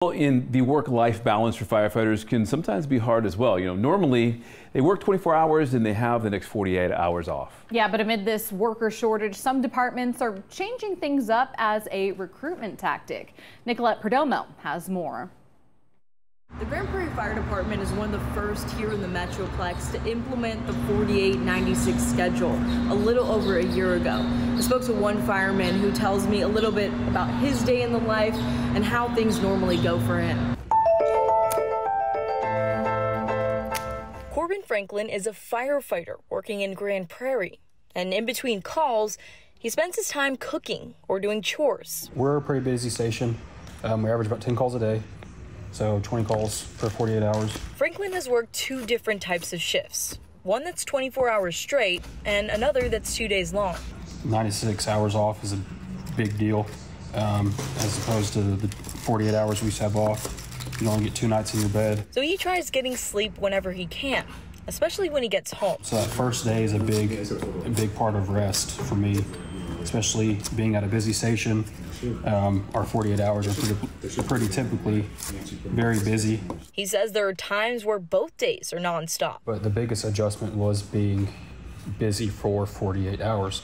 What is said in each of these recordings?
In the work-life balance for firefighters can sometimes be hard as well. Normally they work 24 hours and they have the next 48 hours off. Yeah, but amid this worker shortage, some departments are changing things up as a recruitment tactic. Nicolette Perdomo has more. The Grand Prairie Fire Department is one of the first here in the Metroplex to implement the 48-96 schedule a little over a year ago. I spoke to one fireman who tells me a little bit about his day in the life and how things normally go for him. Corbin Franklin is a firefighter working in Grand Prairie, and in between calls, he spends his time cooking or doing chores. We're a pretty busy station. We average about 10 calls a day. So 20 calls per 48 hours. Franklin has worked two different types of shifts. One that's 24 hours straight and another that's 2 days long. 96 hours off is a big deal as opposed to the 48 hours we used to have off. You only get 2 nights in your bed. So he tries getting sleep whenever he can, especially when he gets home. So that first day is a big part of rest for me, especially being at a busy station. Our 48 hours are pretty typically very busy. He says there are times where both days are nonstop. But the biggest adjustment was being busy for 48 hours.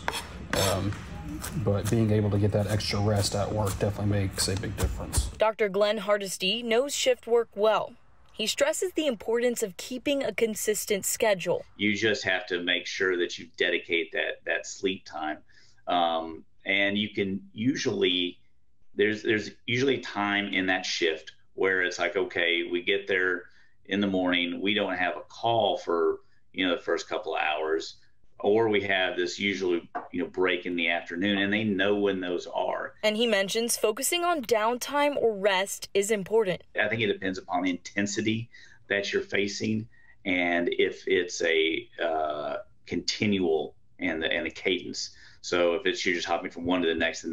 But being able to get that extra rest at work definitely makes a big difference. Dr. Glenn Hardesty knows shift work well. He stresses the importance of keeping a consistent schedule. You just have to make sure that you dedicate that sleep time. And you can usually, there's usually time in that shift where it's like, okay, we get there in the morning, we don't have a call for, the first couple of hours, or we have this usually, break in the afternoon, and they know when those are. And he mentions focusing on downtime or rest is important. I think it depends upon the intensity that you're facing, and if it's a continual and the cadence. So if you're just hopping from one to the next, I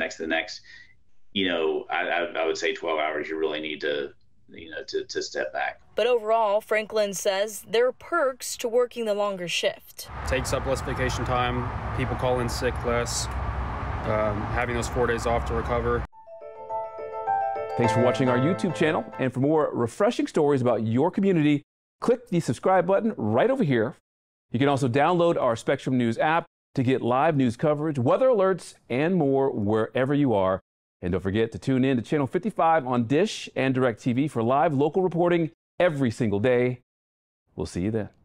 would say 12 hours, you really need to, to step back. But overall, Franklin says there are perks to working the longer shift. Takes up less vacation time, people call in sick less, having those 4 days off to recover. Thanks for watching our YouTube channel. And for more refreshing stories about your community, click the subscribe button right over here. You can also download our Spectrum News app to get live news coverage, weather alerts, and more wherever you are. And don't forget to tune in to Channel 55 on Dish and DirecTV for live local reporting every single day. We'll see you then.